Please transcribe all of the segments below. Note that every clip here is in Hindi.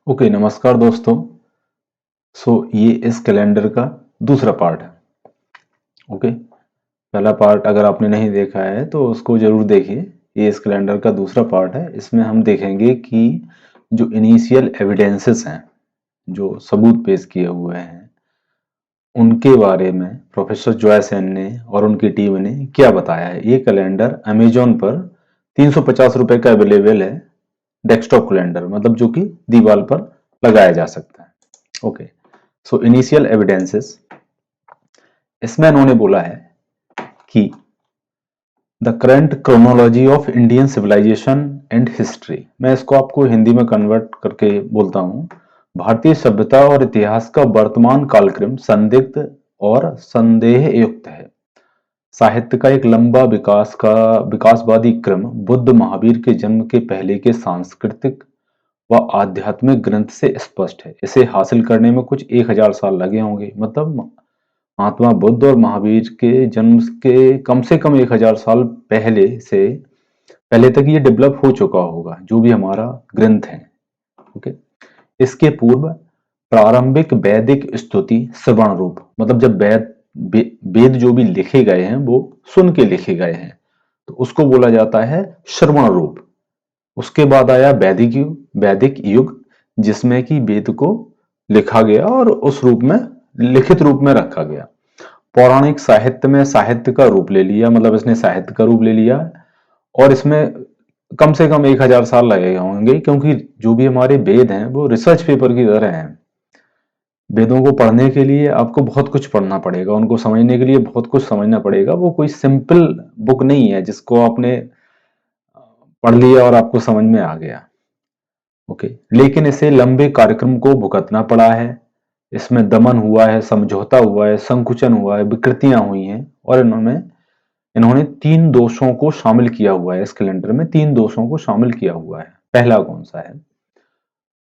ओके, नमस्कार दोस्तों। ये इस कैलेंडर का दूसरा पार्ट है। ओके, पहला पार्ट अगर आपने नहीं देखा है तो उसको जरूर देखिए। ये इस कैलेंडर का दूसरा पार्ट है। इसमें हम देखेंगे कि जो इनिशियल एविडेंसेस हैं, जो सबूत पेश किए हुए हैं, उनके बारे में प्रोफेसर जॉयसन ने और उनकी टीम ने क्या बताया है। ये कैलेंडर अमेजोन पर 350 रुपए का अवेलेबल है। डेस्कटॉप कैलेंडर मतलब जो कि दीवार पर लगाया जा सकता है। ओके, इनिशियल एविडेंसेस, इसमें इन्होंने बोला है कि the current chronology of Indian civilization and history, मैं इसको आपको हिंदी में कन्वर्ट करके बोलता हूं। भारतीय सभ्यता और इतिहास का वर्तमान कालक्रम संदिग्ध और संदेह युक्त है। साहित्य का एक लंबा विकासवादी क्रम बुद्ध महावीर के जन्म के पहले के सांस्कृतिक व आध्यात्मिक ग्रंथ से स्पष्ट है। इसे हासिल करने में कुछ 1000 साल लगे होंगे। मतलब महात्मा बुद्ध और महावीर के जन्म के कम से कम 1000 साल पहले तक ये डेवलप हो चुका होगा, जो भी हमारा ग्रंथ है। ओके, इसके पूर्व प्रारंभिक वैदिक स्तुति श्रवण रूप, मतलब जब वेद जो भी लिखे गए हैं वो सुन के लिखे गए हैं, तो उसको बोला जाता है श्रवण रूप। उसके बाद आया वैदिक युग जिसमें कि वेद को लिखा गया और उस रूप में लिखित रूप में रखा गया। पौराणिक साहित्य में साहित्य का रूप ले लिया, मतलब इसने साहित्य का रूप ले लिया। और इसमें कम से कम 1000 साल लगे होंगे, क्योंकि जो भी हमारे वेद हैं वो रिसर्च पेपर की तरह हैं। वेदों को पढ़ने के लिए आपको बहुत कुछ पढ़ना पड़ेगा, उनको समझने के लिए बहुत कुछ समझना पड़ेगा। वो कोई सिंपल बुक नहीं है जिसको आपने पढ़ लिया और आपको समझ में आ गया। ओके, लेकिन इसे लंबे कार्यक्रम को भुगतना पड़ा है। इसमें दमन हुआ है, समझौता हुआ है, संकुचन हुआ है, विकृतियां हुई हैं। और इन्होंने इन्होंने 3 दोषों को शामिल किया हुआ है। इस कैलेंडर में 3 दोषों को शामिल किया हुआ है। पहला कौन सा है?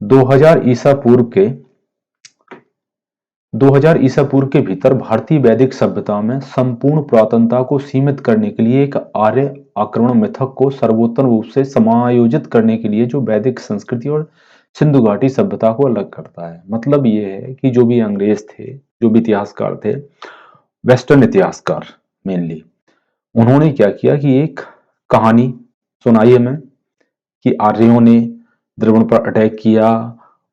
2000 ईसा पूर्व के 2000 ईसा पूर्व के भीतर भारतीय वैदिक सभ्यता में संपूर्ण पुरातनता को सीमित करने के लिए एक आर्य आक्रमण मिथक को सर्वोत्तम रूप से समायोजित करने के लिए जो वैदिक संस्कृति और सिंधु घाटी सभ्यता को अलग करता है। मतलब ये है कि जो भी अंग्रेज थे, जो भी इतिहासकार थे, वेस्टर्न इतिहासकार मेनली, उन्होंने क्या किया कि एक कहानी सुनाई हमें कि आर्यों ने द्रविड़ पर अटैक किया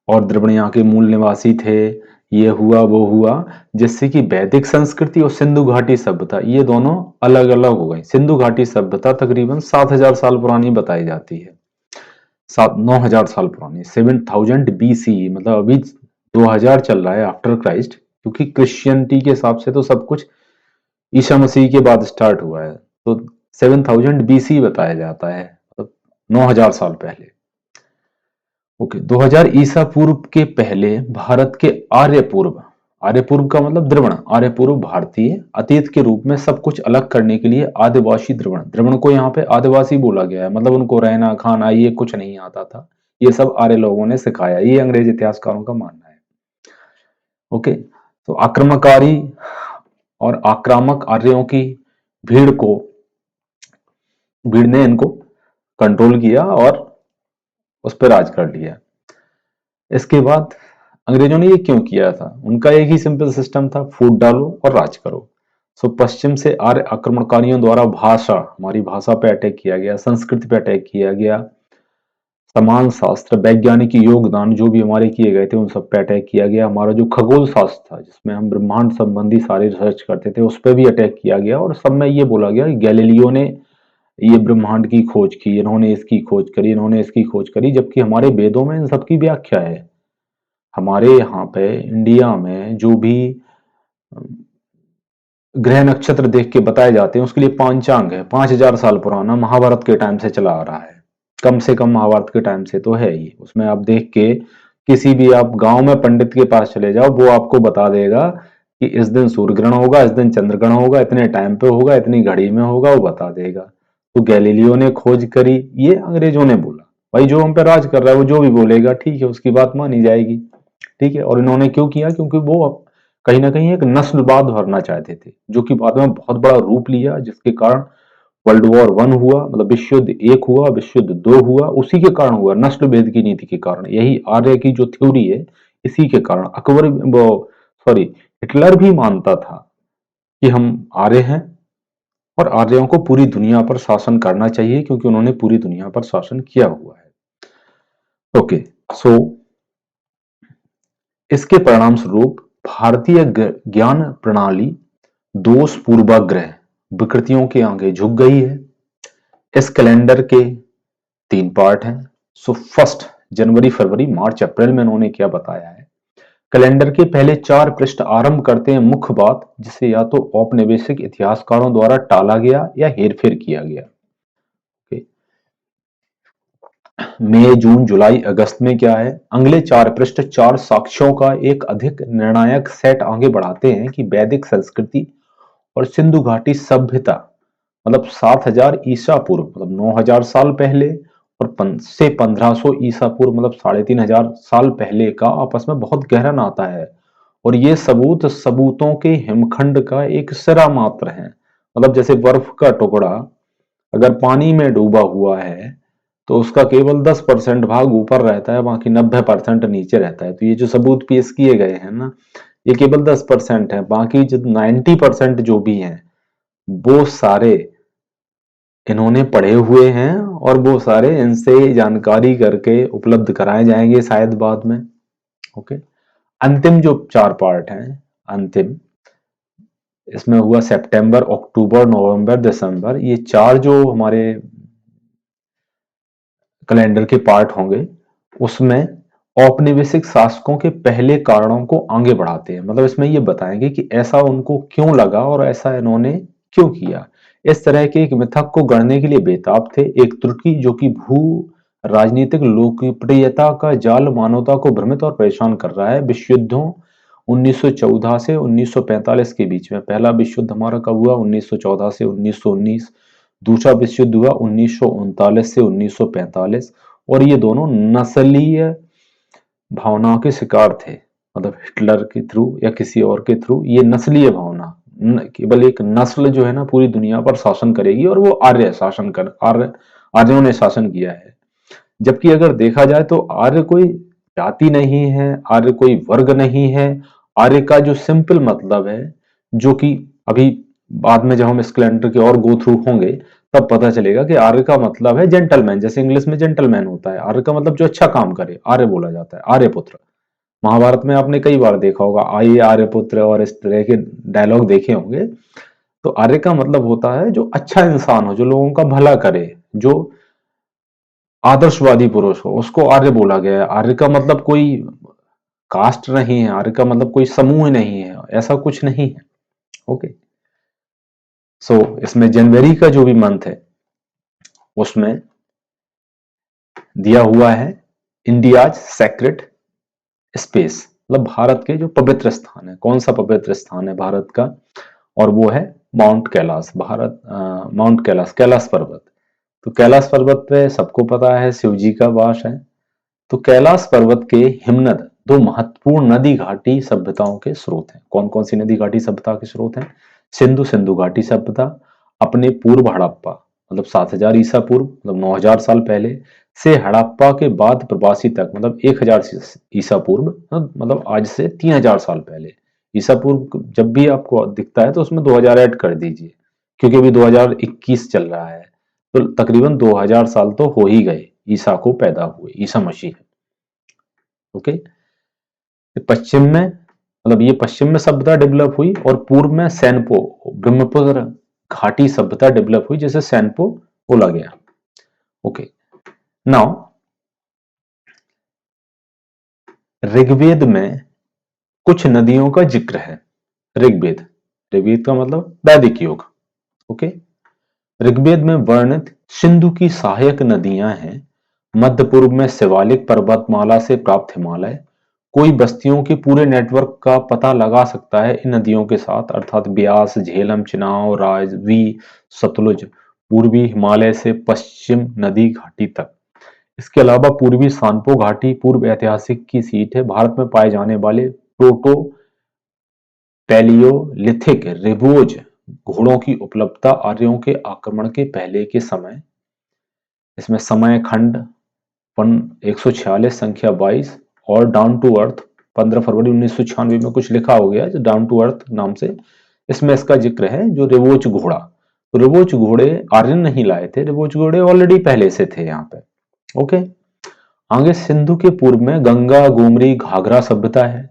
और द्रविड़ यहाँ के मूल निवासी थे, ये हुआ वो हुआ, जिससे कि वैदिक संस्कृति और सिंधु घाटी सभ्यता ये दोनों अलग अलग हो गई। सिंधु घाटी सभ्यता तकरीबन 7000 साल पुरानी बताई जाती है। 9000 साल पुरानी, 7000 BC, मतलब अभी 2000 चल रहा है आफ्टर क्राइस्ट, क्योंकि क्रिश्चियनिटी के हिसाब से तो सब कुछ ईसा मसीह के बाद स्टार्ट हुआ है। तो 7000 BC बताया जाता है, मतलब 9000 साल पहले। ओके, 2000 ईसा पूर्व के पहले भारत के आर्य पूर्व का मतलब द्रविड़, आर्य पूर्व भारतीय अतीत के रूप में सब कुछ अलग करने के लिए आदिवासी द्रविड़ को यहाँ पे आदिवासी बोला गया है। मतलब उनको रहना खाना ये कुछ नहीं आता था, ये सब आर्य लोगों ने सिखाया, ये अंग्रेज इतिहासकारों का मानना है। ओके, तो आक्रमणकारी और आक्रामक आर्यों की भीड़ को भीड़ ने इनको कंट्रोल किया और उस पर राज कर लिया। इसके बाद अंग्रेजों ने ये क्यों किया था? उनका एक ही सिंपल सिस्टम था, फूट डालो और राज करो। पश्चिम से आर्य आक्रमणकारियों द्वारा हमारी भाषा पे अटैक किया गया, संस्कृति पे अटैक किया गया, समान शास्त्र वैज्ञानिक योगदान जो भी हमारे किए गए थे उन सब पे अटैक किया गया। हमारा जो खगोल शास्त्र था जिसमें हम ब्रह्मांड संबंधी सारे रिसर्च करते थे, उस पर भी अटैक किया गया। और सब में ये बोला गया कि गैलीलियो ने ये ब्रह्मांड की खोज की, इन्होंने इसकी खोज करी, इन्होंने इसकी खोज करी, जबकि हमारे वेदों में इन सबकी व्याख्या है। हमारे यहाँ पे इंडिया में जो भी ग्रह नक्षत्र देख के बताए जाते हैं उसके लिए पांचांग है, 5000 साल पुराना, महाभारत के टाइम से चला आ रहा है। कम से कम महाभारत के टाइम से तो है ही। उसमें आप देख के किसी भी आप गांव में पंडित के पास चले जाओ, वो आपको बता देगा कि इस दिन सूर्य ग्रहण होगा, इस दिन चंद्र ग्रहण होगा, इतने टाइम पे होगा, इतनी घड़ी में होगा, वो बता देगा। तो गैलीलियो ने खोज करी, ये अंग्रेजों ने बोला। भाई जो हम पे राज कर रहा है वो जो भी बोलेगा ठीक है, उसकी बात मानी जाएगी। ठीक है, और इन्होंने क्यों किया? क्योंकि वो कहीं ना कहीं एक नस्लवाद भरना चाहते थे, जो कि बाद में बहुत बड़ा रूप लिया, जिसके कारण वर्ल्ड वॉर वन हुआ, मतलब विश्व युद्ध एक हुआ, विश्व युद्ध दो हुआ, उसी के कारण हुआ, नस्ल भेद की नीति के कारण। यही आर्य की जो थ्योरी है, इसी के कारण अकबर, सॉरी, हिटलर भी मानता था कि हम आर्य हैं और आर्यों को पूरी दुनिया पर शासन करना चाहिए, क्योंकि उन्होंने पूरी दुनिया पर शासन किया हुआ है। ओके, सो इसके परिणाम स्वरूप भारतीय ज्ञान प्रणाली दोष पूर्वाग्रह विकृतियों के आगे झुक गई है। इस कैलेंडर के 3 पार्ट हैं। सो फर्स्ट, जनवरी फरवरी मार्च अप्रैल में इन्होंने क्या बताया है। कैलेंडर के पहले 4 पृष्ठ आरंभ करते हैं मुख्य बात, जिसे या तो औपनिवेशिक इतिहासकारों द्वारा टाला गया या हेरफेर किया गया। मई जून जुलाई अगस्त में क्या है, अगले 4 पृष्ठ 4 साक्ष्यों का एक अधिक निर्णायक सेट आगे बढ़ाते हैं कि वैदिक संस्कृति और सिंधु घाटी सभ्यता, मतलब 7000 ईसा पूर्व, मतलब 9000 साल पहले, और से 1500 ईसा पूर्व, मतलब 3500 साल पहले का आपस में बहुत गहरा नाता है। और ये सबूतों के हिमखंड का एक सिरा मात्र है। मतलब जैसे बर्फ का टुकड़ा अगर पानी में डूबा हुआ है तो उसका केवल 10% भाग ऊपर रहता है, बाकी 90% नीचे रहता है। तो ये जो सबूत पेश किए गए हैं ना, ये केवल 10% है, बाकी जो 90% जो भी हैं वो सारे इन्होंने पढ़े हुए हैं, और वो सारे इनसे जानकारी करके उपलब्ध कराए जाएंगे शायद बाद में। ओके, अंतिम जो 4 पार्ट हैं, अंतिम इसमें हुआ सितंबर, अक्टूबर, नवंबर, दिसंबर, ये 4 जो हमारे कैलेंडर के पार्ट होंगे, उसमें औपनिवेशिक शासकों के पहले कारणों को आगे बढ़ाते हैं। मतलब इसमें ये बताएंगे कि ऐसा उनको क्यों लगा और ऐसा इन्होंने क्यों किया। इस तरह के एक मिथक को गढ़ने के लिए बेताब थे। एक त्रुटि जो कि भू राजनीतिक लोकप्रियता का जाल मानवता को भ्रमित और परेशान कर रहा है। विश्व युद्धों 1914 से 1945 के बीच में, पहला विश्व युद्ध हमारा कब हुआ, 1914 से 1919। दूसरा विश्व युद्ध हुआ 1939 से 1945, और ये दोनों नस्लीय भावनाओं के शिकार थे। मतलब हिटलर के थ्रू या किसी और के थ्रू ये नस्लीय भावना, केवल एक नस्ल जो है ना पूरी दुनिया पर शासन करेगी, और वो आर्यों ने शासन किया है। जबकि अगर देखा जाए तो आर्य कोई जाति नहीं है, आर्य कोई वर्ग नहीं है। आर्य का जो सिंपल मतलब है, जो कि अभी बाद में जब हम इस कैलेंडर के और गो थ्रू होंगे तब पता चलेगा कि आर्य का मतलब है जेंटलमैन। जैसे इंग्लिश में जेंटलमैन होता है, आर्य का मतलब जो अच्छा काम करे, आर्य बोला जाता है, आर्यपुत्र। महाभारत में आपने कई बार देखा होगा आइए आर्यपुत्र और इस तरह के डायलॉग देखे होंगे। तो आर्य का मतलब होता है जो अच्छा इंसान हो, जो लोगों का भला करे, जो आदर्शवादी पुरुष हो, उसको आर्य बोला गया है। आर्य का मतलब कोई कास्ट नहीं है, आर्य का मतलब कोई समूह नहीं है, ऐसा कुछ नहीं है। ओके, सो इसमें जनवरी का जो भी मंथ है उसमें दिया हुआ है इंडियाज सेक्रेट स्पेस, मतलब भारत के जो पवित्र स्थान है। कौन सा पवित्र स्थान है भारत का, और वो है माउंट कैलाश। माउंट कैलाश, कैलाश पर्वत। तो कैलाश पर्वत पे सबको पता है शिव जी का वास है। तो कैलाश पर्वत के हिमनद 2 महत्वपूर्ण नदी घाटी सभ्यताओं के स्रोत हैं। कौन कौन सी नदी घाटी सभ्यता के स्रोत हैं? सिंधु घाटी सभ्यता अपने पूर्व हड़प्पा, मतलब 7000 ईसा पूर्व, मतलब 9000 साल पहले, से हड़प्पा के बाद प्रवासी तक, मतलब 1000 ईसा पूर्व, मतलब आज से 3000 साल पहले। ईसा पूर्व जब भी आपको दिखता है तो उसमें 2000 ऐड कर दीजिए, क्योंकि अभी 2021 चल रहा है, तो तकरीबन 2000 साल तो हो ही गए ईसा को पैदा हुए, ईसा मसीह। ओके, पश्चिम में, मतलब ये पश्चिम में सभ्यता डेवलप हुई, और पूर्व में सैनपो ब्रह्मपुत्र घाटी सभ्यता डेवलप हुई, जिसे सैनपो बोला गया। ओके, नाउ ऋग्वेद में कुछ नदियों का जिक्र है। ऋग्वेद, ऋग्वेद का मतलब वैदिक युग। ओके, ऋग्वेद में वर्णित सिंधु की सहायक नदियां हैं। मध्य पूर्व में शिवालिक पर्वतमाला से प्राप्त हिमालय। कोई बस्तियों के पूरे नेटवर्क का पता लगा सकता है इन नदियों के साथ, अर्थात ब्यास, झेलम, चिनाव, रावी, सतलुज, पूर्वी हिमालय से पश्चिम नदी घाटी तक। इसके अलावा पूर्वी सांपो घाटी पूर्व ऐतिहासिक की सीट है। भारत में पाए जाने वाले प्रोटो पैलियोलिथिक रिबोज घोड़ों की उपलब्धता आर्यों के आक्रमण के पहले के समय, इसमें समय खंड 146 संख्या 22 और डाउन टू अर्थ 15 फरवरी 1996 में कुछ लिखा हो गया डाउन टू अर्थ नाम से, इसमें इसका जिक्र है। जो रिवोच घोड़ा, तो रिवोच घोड़े आर्यन नहीं लाए थे, रिवोच घोड़े ऑलरेडी पहले से थे यहाँ पे। ओके, आगे सिंधु के पूर्व में गंगा, गोमरी, घाघरा सभ्यता है।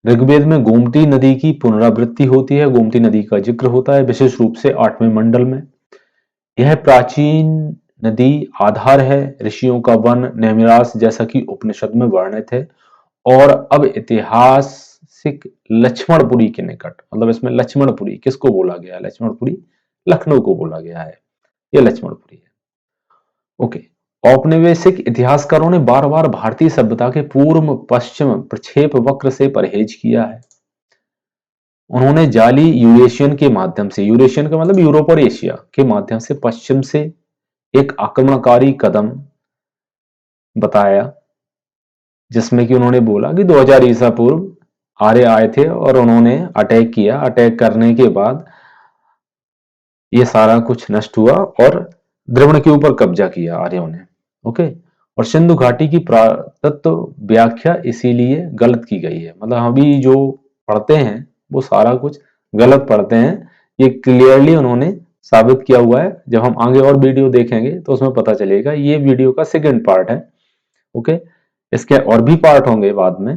ऋग्वेद में गोमती नदी की पुनरावृत्ति होती है, गोमती नदी का जिक्र होता है विशेष रूप से 8वें मंडल में। यह प्राचीन नदी आधार है ऋषियों का वन नेमिरास, जैसा कि उपनिषद में वर्णित है। और अब ऐतिहासिक लक्ष्मणपुरी के निकट, मतलब इसमें लक्ष्मणपुरी किसको बोला गया है? लक्ष्मणपुरी लखनऊ को बोला गया है, यह लक्ष्मणपुरी है। ओके, औपनिवेशिक इतिहासकारों ने बार बार भारतीय सभ्यता के पूर्व पश्चिम प्रक्षेप वक्र से परहेज किया है। उन्होंने जाली यूरेशियन के माध्यम से, यूरेशियन का मतलब यूरोप और एशिया के माध्यम से पश्चिम से एक आक्रमणकारी कदम बताया, जिसमें कि उन्होंने बोला कि 2000 ईसा पूर्व आर्य आए थे और उन्होंने अटैक किया, अटैक करने के बाद ये सारा कुछ नष्ट हुआ और द्रविड़ के ऊपर कब्जा किया आर्यों ने। ओके, और सिंधु घाटी की पुरातत्व व्याख्या इसीलिए गलत की गई है, मतलब अभी जो पढ़ते हैं वो सारा कुछ गलत पढ़ते हैं, ये क्लियरली उन्होंने साबित किया हुआ है। जब हम आगे और वीडियो देखेंगे तो उसमें पता चलेगा। ये वीडियो का सेकंड पार्ट है। ओके, इसके और भी पार्ट होंगे बाद में,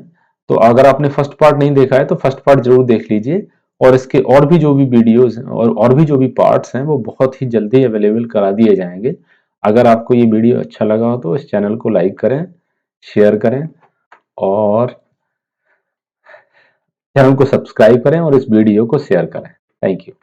तो अगर आपने फर्स्ट पार्ट नहीं देखा है तो फर्स्ट पार्ट जरूर देख लीजिए। और इसके और भी जो भी वीडियोस और भी जो भी पार्ट्स हैं वो बहुत ही जल्दी अवेलेबल करा दिए जाएंगे। अगर आपको ये वीडियो अच्छा लगा हो तो इस चैनल को लाइक करें, शेयर करें और चैनल को सब्सक्राइब करें और इस वीडियो को शेयर करें। Thank you.